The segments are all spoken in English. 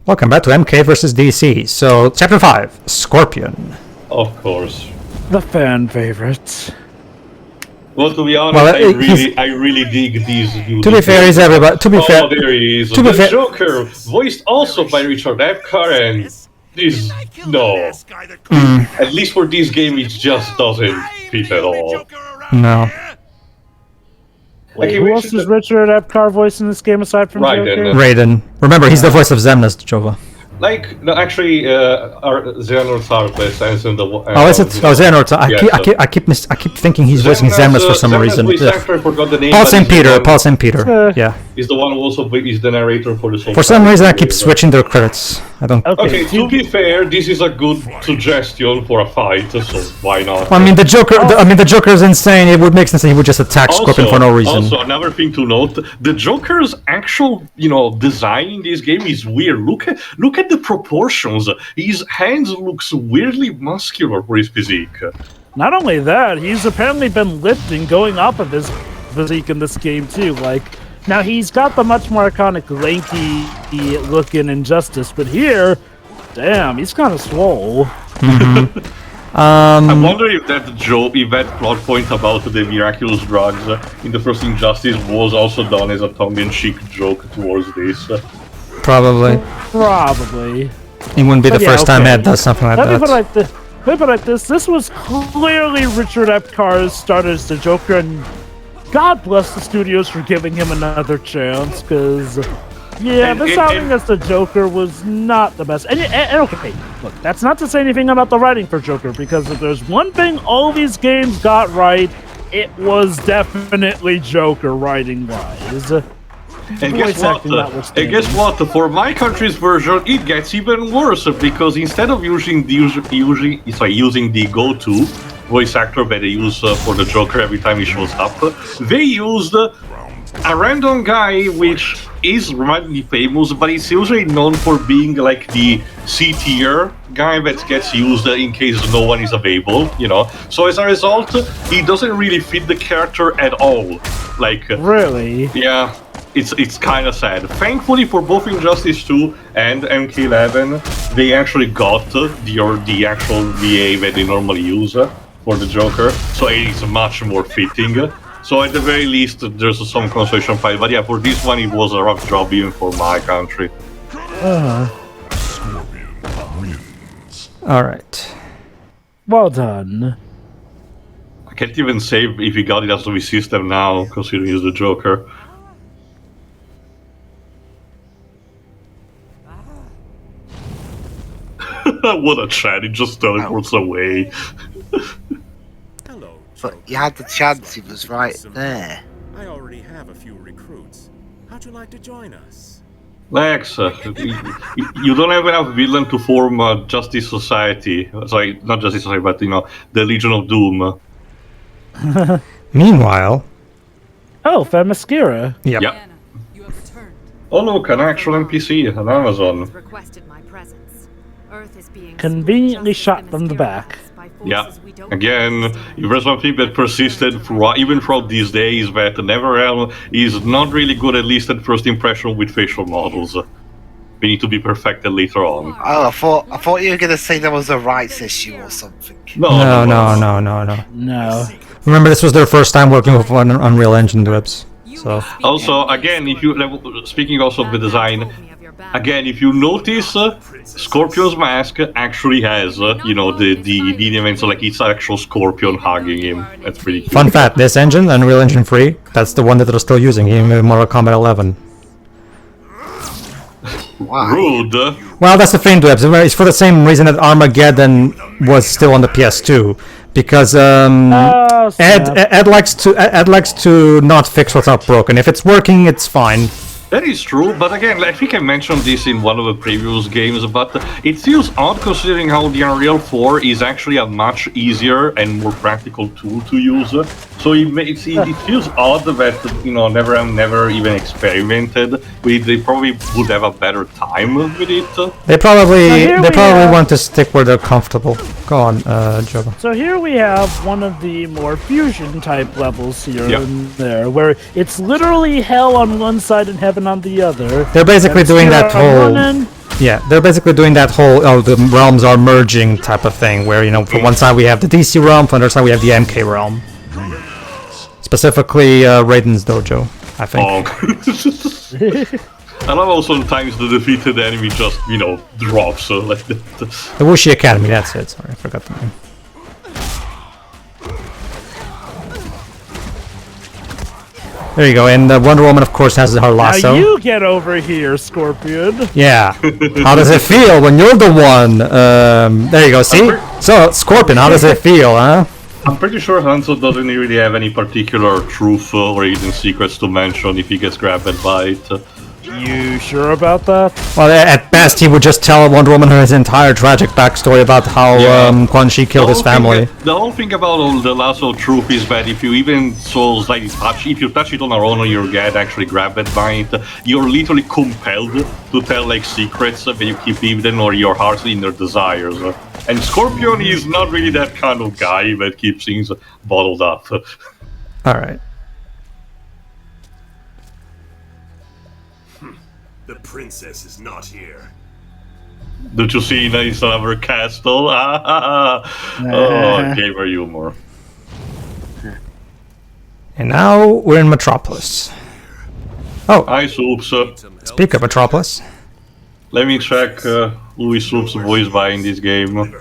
Welcome back to MK versus DC. So, Chapter 5, Scorpion. Of course. The fan favorites. Well, to be honest, Well, I really dig these new. To be fair, he's everybody. To be fair, there he is. To be The fair, Joker, voiced also by Richard Epcar, and this no. At least for this game, it just doesn't fit at all. no. Wait, who else is Richard Epcar voice in this game aside from Joker? Raiden. Remember, he's the voice of Xemnas, Jova. Like, no, actually, our Xehanort Sarkles ends in the. Oh, is it? Oh, Xehanort. I keep thinking he's voicing Xemnas for some reason. Paul St. Peter. Paul St. Peter. Yeah. He's the one who also is the narrator for the. For some reason, I keep switching their credits. I don't. Okay, to be fair, this is a good suggestion for a fight, so why not? I mean, the Joker. The Joker is insane. It would make sense that he would just attack Scorpion for no reason. Also, another thing to note: the Joker's actual, design in this game is weird. Look at the proportions. His hands looks weirdly muscular for his physique. Not only that, he's apparently been lifting, going up of his physique in this game too. Like, now he's got the much more iconic lanky look in Injustice, but here, damn, he's kind of swole. I wonder if that plot point about the miraculous drugs in the first Injustice was also done as a tongue-in-cheek joke towards this. Probably. It wouldn't be the first time Ed does something like that. Let me put it like this. This was clearly Richard Epcar's start as the Joker, and God bless the studios for giving him another chance, because, this outing as the Joker was not the best. And okay, look, that's not to say anything about the writing for Joker, because if there's one thing all these games got right, it was definitely Joker writing-wise. And guess what? For my country's version, it gets even worse, because instead of using the go-to voice actor that they use for the Joker every time he shows up, they used a random guy which is remotely famous, but he's usually known for being like the C-tier guy that gets used in case no one is available, So as a result, he doesn't really fit the character at all. Like, really? Yeah. It's kind of sad. Thankfully for both Injustice 2 and MK11, they actually got the actual VA that they normally use for the Joker, so it is much more fitting. So at the very least, there's some consolation fight. But yeah, for this one, it was a rough job even for my country. Alright. Well done. I can't even say if he got it as the system now, considering he's the Joker. What a chat, it just teleports away. Hello, But you had the chance, he was right there. I already have a few recruits. How'd you like to join us? Lex, you don't have enough villain to form a Justice Society. Sorry, not Justice Society, but the Legion of Doom. Meanwhile... Oh, Themyscira. Yep. Oh look, an actual NPC on Amazon. Conveniently shot from the back. Yeah. Again, if there's one thing that persisted even throughout these days, that Netherrealm is not really good, at least at first impression, with facial models. They need to be perfected later on. Oh, I thought you were going to say there was a rights issue or something. No. Remember, this was their first time working with Unreal Engine devs. So. Also, again, speaking also of the design, again, if you notice, Scorpion's mask actually has, the lineaments, like it's actual Scorpion hugging him. That's pretty cool. Fun fact, this engine, Unreal Engine 3, that's the one that they're still using in Mortal Kombat 11. Wow. Rude. Well, that's the thing, Dwebs. It's for the same reason that Armageddon was still on the PS2. Because Ed likes to not fix what's not broken. If it's working, it's fine. That is true, but again, I think I mentioned this in one of the previous games, but it feels odd considering how the Unreal 4 is actually a much easier and more practical tool to use. So it feels odd that Netherrealm never even experimented with it. They probably would have a better time with it. They probably want to stick where they're comfortable. Go on, Joba. So here we have one of the more fusion type levels here and there, where it's literally hell on one side and heaven on the other. They're basically doing that whole... Yeah, they're basically doing that whole the realms are merging type of thing, where for one side we have the DC realm, for the other side we have the MK realm. Specifically, Raiden's dojo, I think. I love how sometimes the defeated enemy just drops. Like the Wuxi Academy. That's it. Sorry, I forgot the name. There you go, and Wonder Woman, of course, has her lasso. Now you get over here, Scorpion. Yeah. How does it feel when you're the one? There you go, see? So, Scorpion, how does it feel, huh? I'm pretty sure Hanzo doesn't really have any particular truth or hidden secrets to mention if he gets grabbed by it. You sure about that? Well, at best, he would just tell Wonder Woman his entire tragic backstory about how Quan-Chi killed his family. The whole thing about all the lasso truth is that if you even if you touch it on your own or you get actually grabbed by it, you're literally compelled to tell like secrets that you keep hidden or your heart's inner desires. And Scorpion is not really that kind of guy that keeps things bottled up. Alright. The princess is not here. Did you see nice of her castle? Oh, gamer humor. And now we're in Metropolis. Oh, Hi, Soups. speak of Metropolis. Let me check who is Soups' voice by in this game.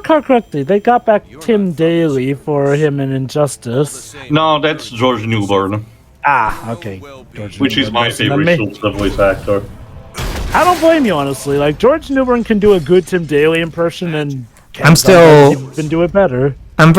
Correctly, they got back Tim Daly for him in Injustice. No, that's George Newbern. Ah, okay. Which is my favorite Soups voice actor. I don't blame you, honestly. Like, George Newbern can do a good Tim Daly impression, and I'm still even do it better. I'm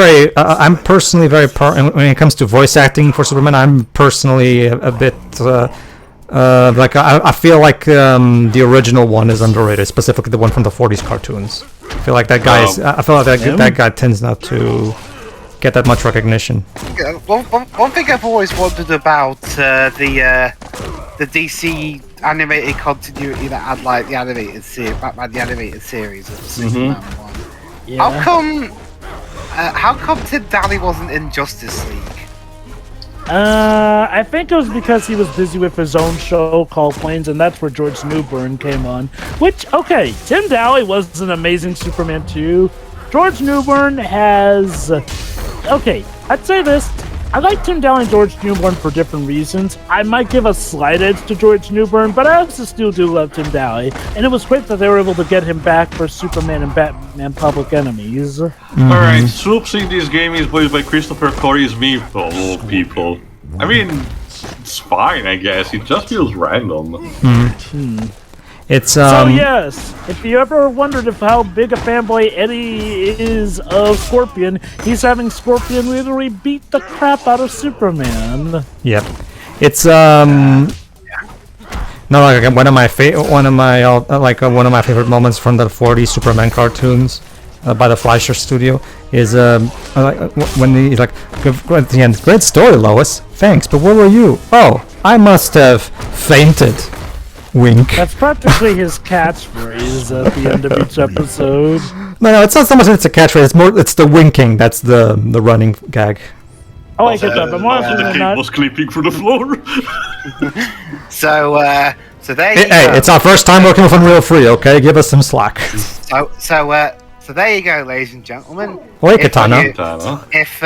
personally very when it comes to voice acting for Superman. I'm personally a bit like I feel like the original one is underrated, specifically the one from the '40s cartoons. I feel like that guy I feel like that guy tends not to get that much recognition. One thing I've always wondered about the DC animated continuity that had like the animated series, Batman the animated series of the Superman one. Yeah. How come Tim Daly wasn't in Justice League? I think it was because he was busy with his own show called Planes, and that's where George Newbern came on. Which, okay, Tim Daly was an amazing Superman too. George Newbern has... Okay, I'd say this. I like Tim Daly and George Newbern for different reasons. I might give a slight edge to George Newbern, but I also still do love Tim Daly. And it was great that they were able to get him back for Superman and Batman Public Enemies. Alright, Soups in this game is voiced by Christopher Corey Smith, of all people. I mean, it's fine, I guess. It just feels random. It's So yes, if you ever wondered how big a fanboy Eddie is of Scorpion, he's having Scorpion literally beat the crap out of Superman. Yep. It's no, like one of my favorite moments from the '40s Superman cartoons by the Fleischer Studio is when he's like, at the end, great story, Lois. Thanks, but where were you? Oh, I must have fainted. Wink. That's practically his catchphrase at the end of each episode. No, it's not so much that it's a catchphrase. It's the winking. That's the running gag. Oh, I get that, but more often The than cape not. was clipping through the floor. So there you Hey, go. it's our first time working with Unreal 3. Okay, give us some slack. So there you go, ladies and gentlemen. Oi, If Katana. you- If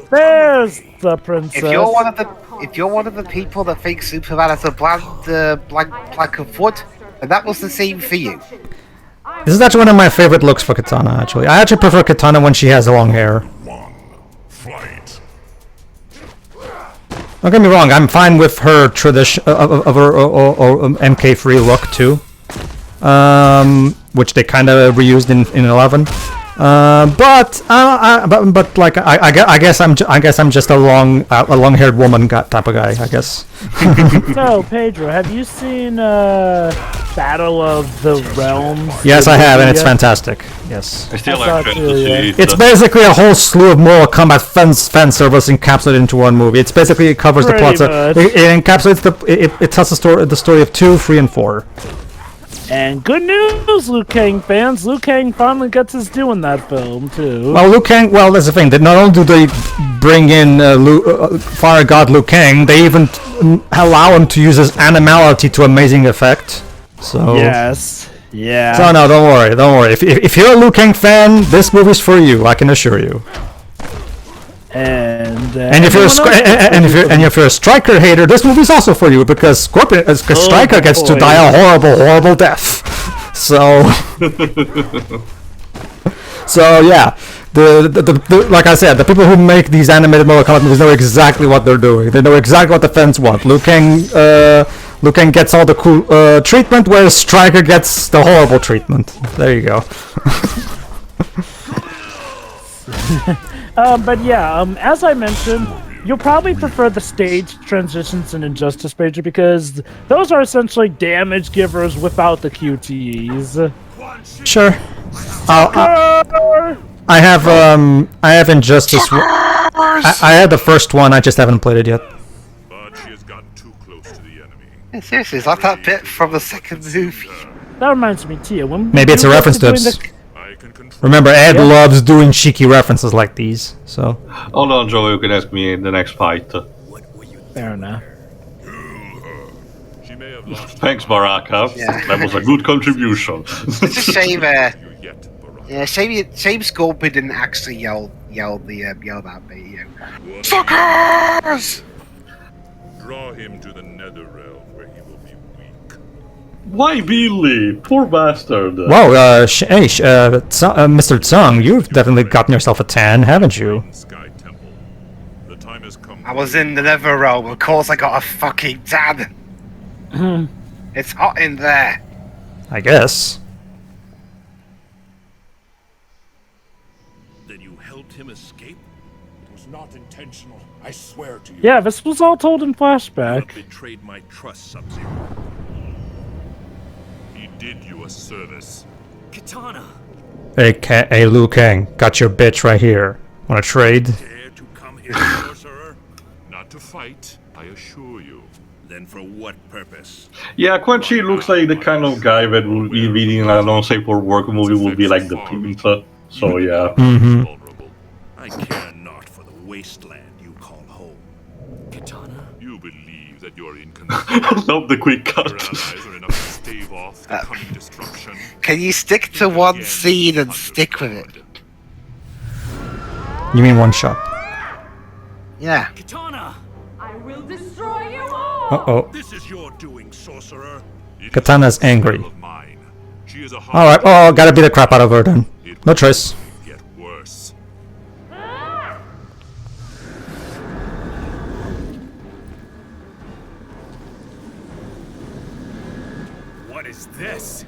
There's the princess. If you're one of the people that think Superman has a blank of wood, then that was the scene for you. This is actually one of my favorite looks for Katana. Actually, I actually prefer Katana when she has long hair. Don't get me wrong. I'm fine with her tradition of her MK3 look too, which they kind of reused in 11. But like I guess I'm just a long-haired woman type of guy, I guess. So, Pedro, have you seen Battle of the Realms? Yes, I have, and it's fantastic. Yes. I still I thought like too, to yeah. see it. It's basically a whole slew of Mortal Kombat fan service encapsulated into one movie. It's basically it covers the Pretty plots. much. It encapsulates it tells the story of 2, 3, and 4. And good news, Liu Kang fans. Liu Kang finally gets his due in that film, too. Well, Liu Kang. Well, that's the thing. That not only do they bring in Fire God Liu Kang, they even allow him to use his animality to amazing effect. So Yes. Yeah. So no, don't worry. If you're a Liu Kang fan, this movie's for you. I can assure you. And if you're a Striker hater, this movie's also for you because Striker gets to die a horrible death. So so yeah, the like I said, the people who make these animated Mortal Kombat movies know exactly what they're doing. They know exactly what the fans want. Liu Kang gets all the cool treatment, whereas Striker gets the horrible treatment. There you go. But yeah, as I mentioned, you'll probably prefer the stage transitions in Injustice, Pedro, because those are essentially damage givers without the QTEs. Sure. I have Injustice. I had the first one. I just haven't played it yet. But she has gotten too close to the enemy. Yeah, seriously, it's like that bit from the second movie. That reminds me, Tia. When Maybe it's a reference to it. I can control. Remember, Ed loves doing cheeky references like these. So. Hold on, Joe. You can ask me in the next fight. Fair enough. She may have lost. Thanks, Baraka. Yeah. That was a good contribution. It's a shame. You yet, Baraka. Yeah, shame Scorpion didn't actually yell that bit. You know, suckers! Draw him to the Netherrealm where he will be weak. Why Billy? Poor bastard. Whoa, Mr. Tsung, you've definitely gotten yourself a tan, haven't you? Sky Temple. The time has come. I was in the Netherrealm, of course I got a fucking tan. It's hot in there. I guess. Then you helped him escape? It was not intentional, I swear to you. Yeah, this was all told in You flashback. have betrayed my trust, Sub-Zero. He did you a service. Katana! Hey, Liu Kang, got your bitch right here. Wanna trade? Dare to come here, sorcerer? Not to fight, I assure you. Then for what purpose? Yeah, Quan-Chi looks like the kind of guy that would be reading a non-safe for work movie would be like the pimp. So yeah. Vulnerable. I care not for the wasteland you call home. Katana? You believe that you're in control. Love the quick Your cut. allies are enough to stave off the coming destruction. Can you stick to one scene and stick with it? You mean one shot? Yeah. Katana! I will destroy you all! Uh-oh. This is your doing, sorcerer. It is Katana's a angry. of mine. She is a Alright, oh, gotta beat the crap out of her then. No choice. Get worse. What is this?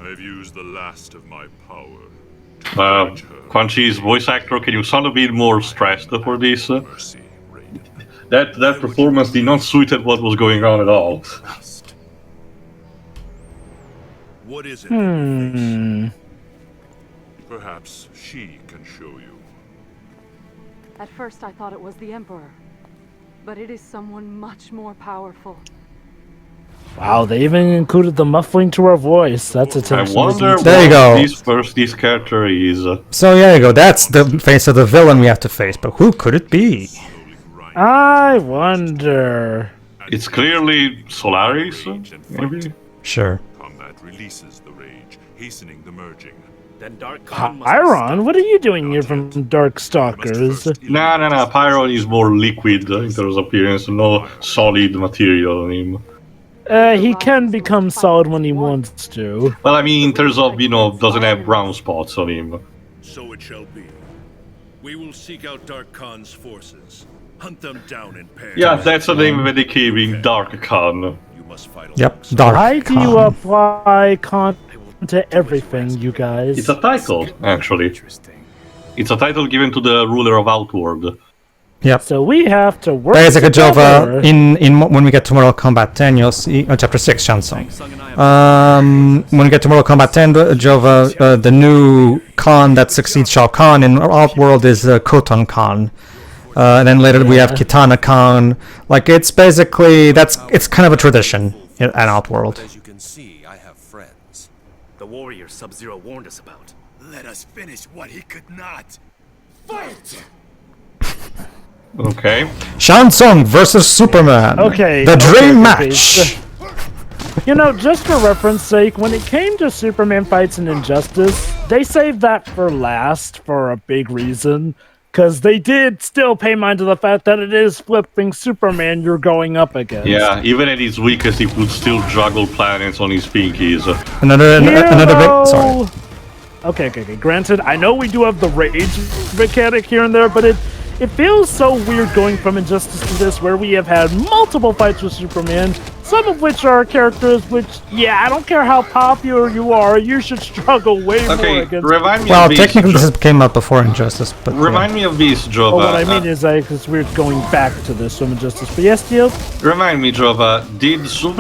I've used the last of my power. Quan-Chi's voice actor, can you sound a bit more stressed for this? Mercy, Raiden. That performance did not suit at what was going on at all. Trust. What is it? that you face? Perhaps she can show you. At first I thought it was the Emperor, but it is someone much more powerful. Wow, they even included the muffling to her voice. That's I attention. wonder There you go. what this character is. So there you go, that's the face of the villain we have to face, but who could it be? Slowly grind I wonder. It's clearly Solaris, maybe? Sure. combat releases the rage, hastening the merging. Then Dark Khan must Iron, what are you doing here from Darkstalkers? First Nah, Pyron is more liquid in terms of appearance, no solid material on him. He can become solid when he wants to. Well, I mean, in terms of, doesn't have brown spots on him. So it shall be. We will seek out Dark Khan's forces. Hunt them down in pairs. Yeah, that's the name that they gave him, Dark Khan. You must fight Yep, alongside. Dark Why do you Khan. apply con to everything, you guys? It's a title, actually. Interesting. It's a title given to the ruler of Outworld. Yep. So we have to work Basically, together. Jova, when we get to Mortal Kombat 10, you'll see, chapter 6, Shang-Tsung. Shang-Tsung and I have When we get to Mortal Kombat 10, Jova, the new Khan that succeeds Shao Kahn in Outworld is Koton Khan. And then later we have Kitana Khan. Like, it's basically, it's kind of a tradition in Outworld. As you can see, I have friends. the warrior Sub-Zero warned us about. Let us finish what he could not. Fight! Okay. Shang-Tsung versus Superman. Okay. The dream okay. match. You know, just for reference sake, when it came to Superman fights in Injustice, they saved that for last for a big reason. Because they did still pay mind to the fact that it is flipping Superman you're going up against. Yeah, even at his weakest, he could still juggle planets on his pinkies. Another big. Sorry. Okay. Granted, I know we do have the rage mechanic here and there, but it feels so weird going from Injustice to this, where we have had multiple fights with Superman, some of which are characters which, yeah, I don't care how popular you are, you should struggle way more against. Remind me Well, of technically this came out before Injustice, but Remind me of this, Jova. What I mean is, it's weird going back to this from Injustice. But yes, Teal? Remind me, Jova,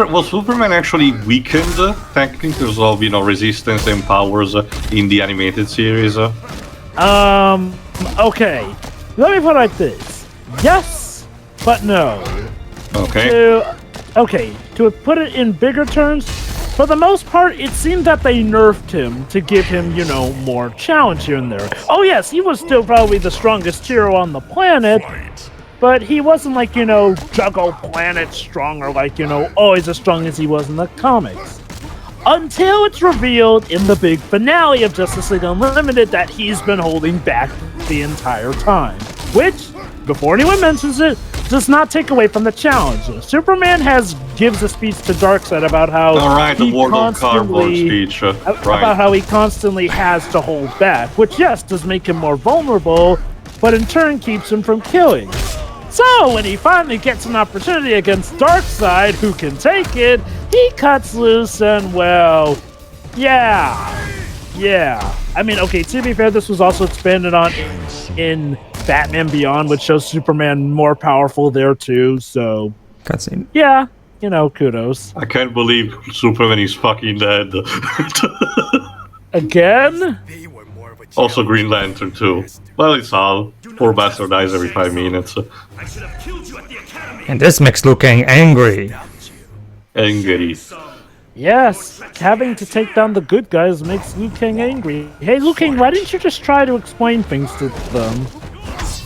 was Superman actually weakened, technically, because of, resistance and powers in the animated series? Okay. Let me put it like this. Yes, but no. Okay. To put it in bigger terms, for the most part, it seemed that they nerfed him to give him, more challenge here and there. Oh yes, he was still probably the strongest hero on the planet, but he wasn't like, juggle planet strong or like, always as strong as he was in the comics. Until it's revealed in the big finale of Justice League Unlimited that he's been holding back the entire time. Which, before anyone mentions it, does not take away from the challenge. Superman gives a speech to Darkseid about how the World of Cardboard speech. About how he constantly has to hold back, which yes, does make him more vulnerable, but in turn keeps him from killing. So, when he finally gets an opportunity against Darkseid, who can take it, he cuts loose and, well, yeah. I mean, okay, to be fair, this was also expanded on in Batman Beyond, which shows Superman more powerful there, too, so... Cutscene. Yeah, kudos. I can't believe Superman is fucking dead. Again? Also Green Lantern, too. Well, it's all. Poor bastard dies every 5 minutes. And this makes Liu Kang angry. Angry. Yes, having to take down the good guys makes Liu Kang angry. Hey, Liu Kang, why didn't you just try to explain things to them?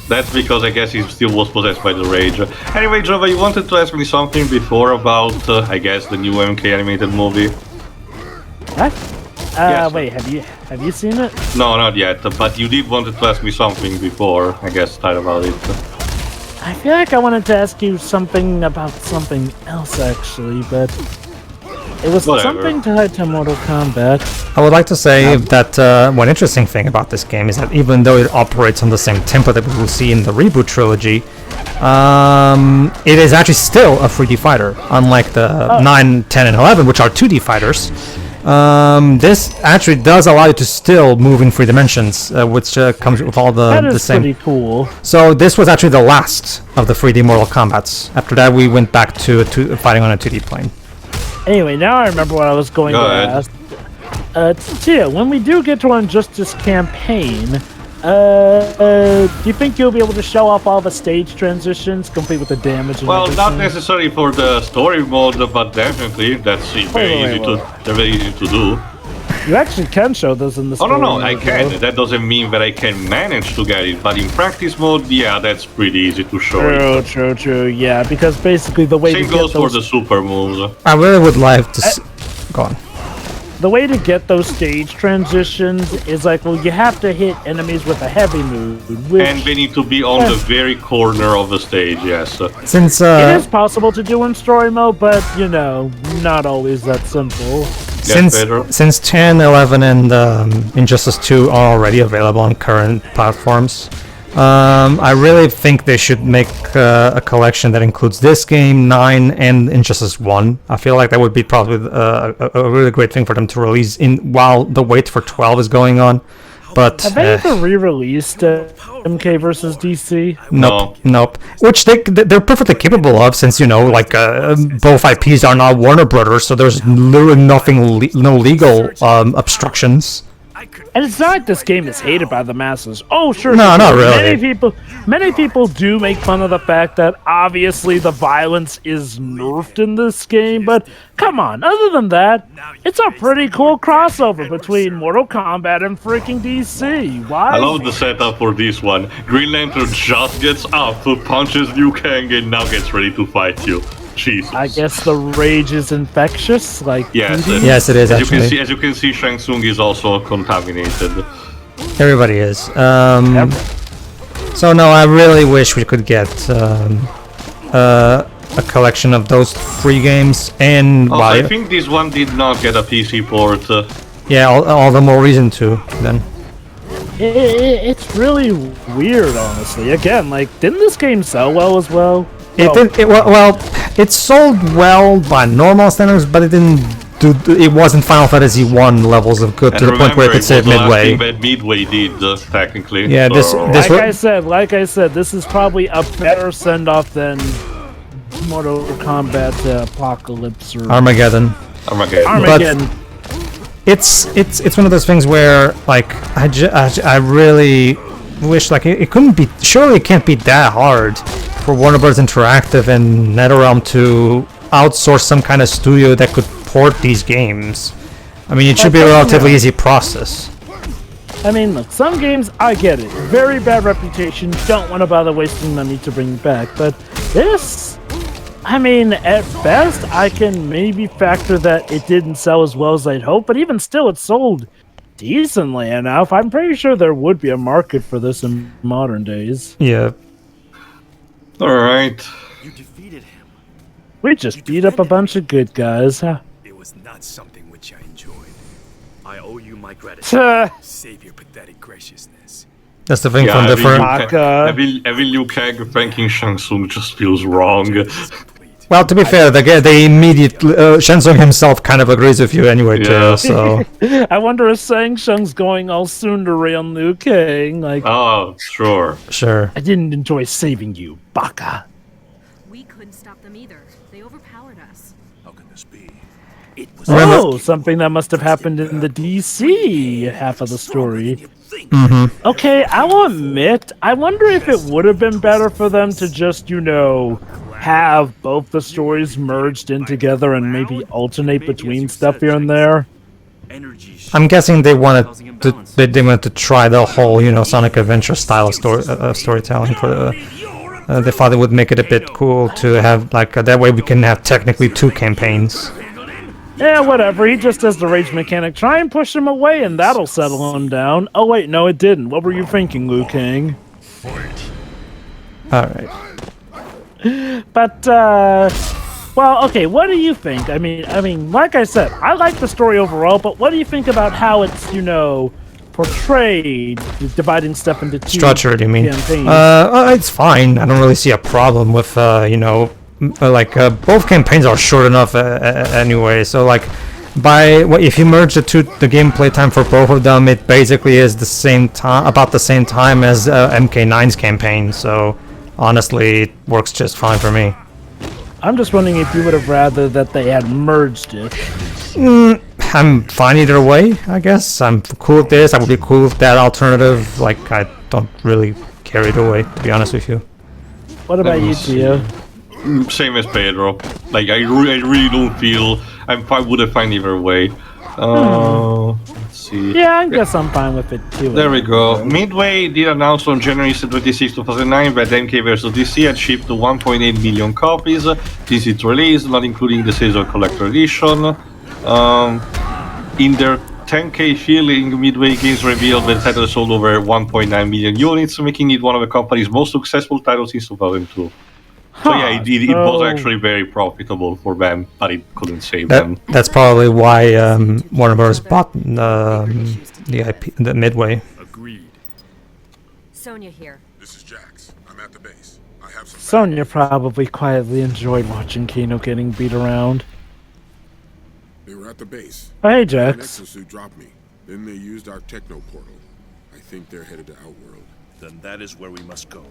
That's because I guess he still was possessed by the rage. Anyway, Jova, you wanted to ask me something before about, I guess, the new MK animated movie? What? Yes. Wait, have you seen it? No, not yet, but you did wanted to ask me something before, I guess, talk about it. I feel like I wanted to ask you something about something else, actually, but... It was something tied to Mortal Kombat. I would like to say that one interesting thing about this game is that even though it operates on the same template that we will see in the reboot trilogy, it is actually still a 3D fighter, unlike the 9, 10, and 11, which are 2D fighters. This actually does allow you to still move in 3 dimensions, which comes with all the same. Pretty cool. So this was actually the last of the 3D Mortal Kombats. After that, we went back to fighting on a 2D plane. Anyway, now I remember what I was going to ask. Tia, when we do get to our Injustice campaign, do you think you'll be able to show off all the stage transitions, complete with the damage and everything? Not necessarily for the story mode, but definitely that's very easy to do. You actually can show those in the story no, I mode, can. though. That doesn't mean that I can manage to get it, but in practice mode, yeah, that's pretty easy to show it. True, yeah, because basically the way Same to get goes those... for the super moves. I really would like to go on. The way to get those stage transitions is like, well, you have to hit enemies with a heavy move, which... And they need to be on the very corner of the stage, yes. Since it is possible to do in story mode, but, not always that simple. Since 10, 11, and Injustice 2 are already available on current platforms, I really think they should make a collection that includes this game, 9, and Injustice 1. I feel like that would be probably a really great thing for them to release while the wait for 12 is going on. But have they ever re-released MK versus DC? Nope. Which they're perfectly capable of, since both IPs are now Warner Brothers, so there's literally no legal obstructions. And it's not like this game is hated by the masses. Oh, sure. No, not really. Many people do make fun of the fact that obviously the violence is nerfed in this game, but come on. Other than that, it's a pretty cool crossover between Mortal Kombat and freaking DC. Why? I love the setup for this one. Green Lantern just gets up, punches Liu Kang, and now gets ready to fight you. Jesus. I guess the rage is infectious, like yes, yes, it is. Actually, as you can see, Shang-Tsung is also contaminated. Everybody is. So no, I really wish we could get a collection of those 3 games. And I think this one did not get a PC port. Yeah, all the more reason to then. It's really weird, honestly. Again, like, didn't this game sell well as well? It sold well by normal standards, but it didn't do. It wasn't Final Fantasy 1 levels of good to the point where it could save Midway. That Midway did technically. Yeah, like I said, this is probably a better send-off than Mortal Kombat Apocalypse or Armageddon. Armageddon. It's one of those things where like I really wish like it couldn't be. Surely it can't be that hard for Warner Bros. Interactive and NetherRealm to outsource some kind of studio that could port these games. I mean, it should be a relatively easy process. I mean, look, some games, I get it. Very bad reputation, don't want to bother wasting money to bring back. But this, I mean, at best, I can maybe factor that it didn't sell as well as I'd hoped. But even still, it sold decently enough. I'm pretty sure there would be a market for this in modern days. Yeah. Alright. You defeated him. We just beat up a bunch of good guys, huh? It was not something which I enjoyed. I owe you my gratitude. Save your pathetic graciousness. That's the thing from different. Every Liu Kang thanking Shang-Tsung just feels wrong. Well, to be fair, they immediately Shang-Tsung himself kind of agrees with you anyway, too. So I wonder if Shang-Tsung's going all tsundere on Liu Kang. Like, oh, sure. I didn't enjoy saving you, baka. We couldn't stop them either. They overpowered us. How can this be? It was Something that must have happened in the DC half of the story. Mm-hmm. Okay, I will admit, I wonder if it would have been better for them to just, have both the stories merged in together and maybe alternate between stuff here and there. I'm guessing they wanted to try the whole, Sonic Adventure style of storytelling for the. They thought it would make it a bit cool to have that way we can have technically 2 campaigns. Yeah, whatever. He just does the rage mechanic. Try and push him away, and that'll settle him down. Oh wait, no, it didn't. What were you thinking, Liu Kang? All right. But well, okay. What do you think? I mean, like I said, I like the story overall. But what do you think about how it's portrayed, dividing stuff into 2 structured? You mean? Campaigns? It's fine. I don't really see a problem with both campaigns are short enough anyway. So if you merge the gameplay time for both of them, it basically is about the same time as MK9's campaign. So honestly, it works just fine for me. I'm just wondering if you would have rather that they had merged it. I'm fine either way, I guess. I'm cool with this. I would be cool with that alternative. I don't really care either way, to be honest with you. What about you, Tio? Same as Pedro. I really don't feel I would have fine either way. Let's see. Yeah, I guess I'm fine with it too. There we go. Midway did announce on January 26, 2009 that MK vs. DC had shipped 1.8 million copies. This is released, not including the season collector edition. In their 10K feeling, Midway Games revealed that the title sold over 1.9 million units, making it one of the company's most successful titles since 2002. So yeah, it was actually very profitable for them, but it couldn't save them. That's probably why Warner Bros. Bought the IP, the Midway. Agreed. Sonya here. This is Jax. I'm at the base. I have some. Sonya probably quietly enjoyed watching Kano getting beat around. They were at the base. Hey, Jax. An exosuit dropped me. Then they used our techno portal. I think they're headed to Outworld. Then that is where we must go.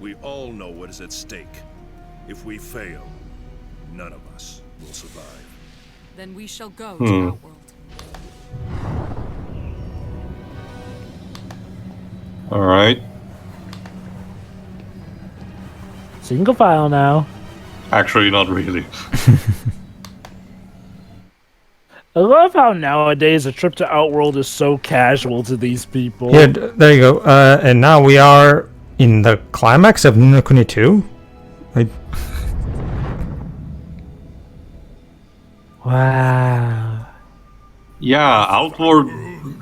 We all know what is at stake. If we fail, none of us will survive. Then we shall go to Outworld. Alright. Single file now. Actually, not really. I love how nowadays a trip to Outworld is so casual to these people. Yeah, there you go. And now we are in the climax of Ni no Kuni 2. Wow. Yeah, Outworld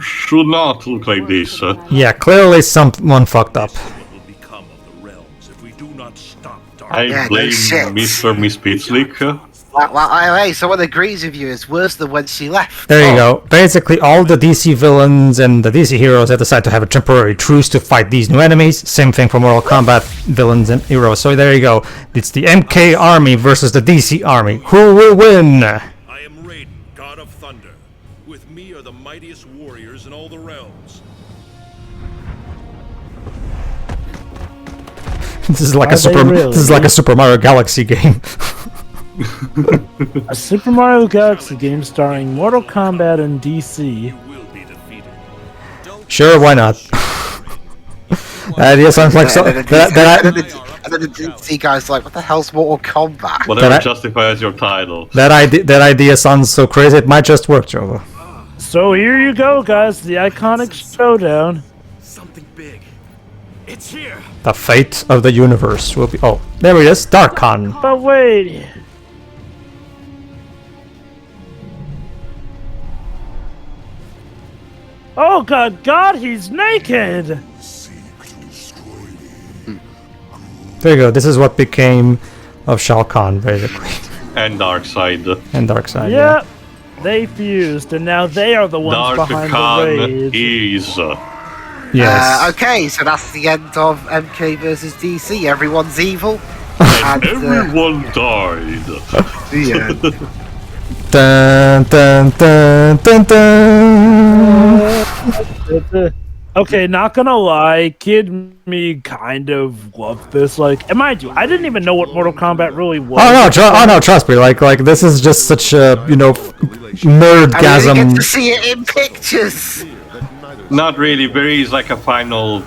should not look like this. Yeah, clearly someone fucked up. What will become of the realms if we do not stop dark? I blame Mr. Miss Pitslick. Well, hey, someone agrees with you. It's worse than when she left. There you go. Basically, all the DC villains and the DC heroes have decided to have a temporary truce to fight these new enemies. Same thing for Mortal Kombat villains and heroes. So there you go. It's the MK army versus the DC army. Who will win? I am Raiden, God of Thunder. With me are the mightiest warriors in all the realms. This is like This is like a Super Mario Galaxy game. A Super Mario Galaxy game starring Mortal Kombat and DC. Sure, why not? That idea sounds like so. And then the DC guy's like, what the hell's Mortal Kombat? Whatever justifies your title. That idea sounds so crazy. It might just work, Jova. So here you go, guys. The iconic showdown. Something big. It's here. The fate of the universe will be. Oh, there it is, Darkon. But wait. Oh God, he's naked! There you go, this is what became of Shao Kahn, basically. And Darkseid. And Darkseid, Yep, they fused, and now they are the ones behind the rage. Is... Yes. Okay, so that's the end of MK versus DC. Everyone's evil. And everyone died. Yeah. Dun, dun, dun, dun, dun. Okay, not gonna lie, Kid me kind of loved this. Like, and mind you, I didn't even know what Mortal Kombat really was. Oh no, trust me. Like this is just such a nerdgasm. I mean, you get to see it in pictures. Not really. There is like a final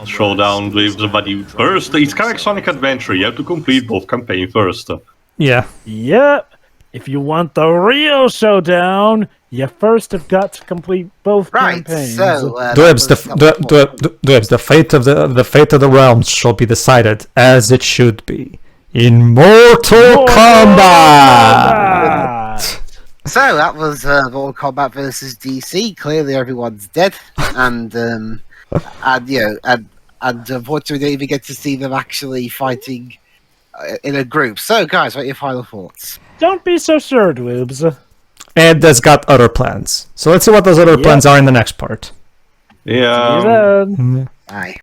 showdown with the buddy first. It's kind of like Sonic Adventure. You have to complete both campaigns first. Yeah. Yep. If you want the real showdown, you first have got to complete both campaigns. So, Dwebs, the fate of the realms shall be decided as it should be in Mortal Kombat. So that was Mortal Kombat versus DC. Clearly, everyone's dead, and unfortunately, we don't even get to see them actually fighting in a group. So, guys, what are your final thoughts? Don't be so sure, Dwebs. Ed has got other plans. So let's see what those other plans are in the next part. Yeah. See you then. Bye.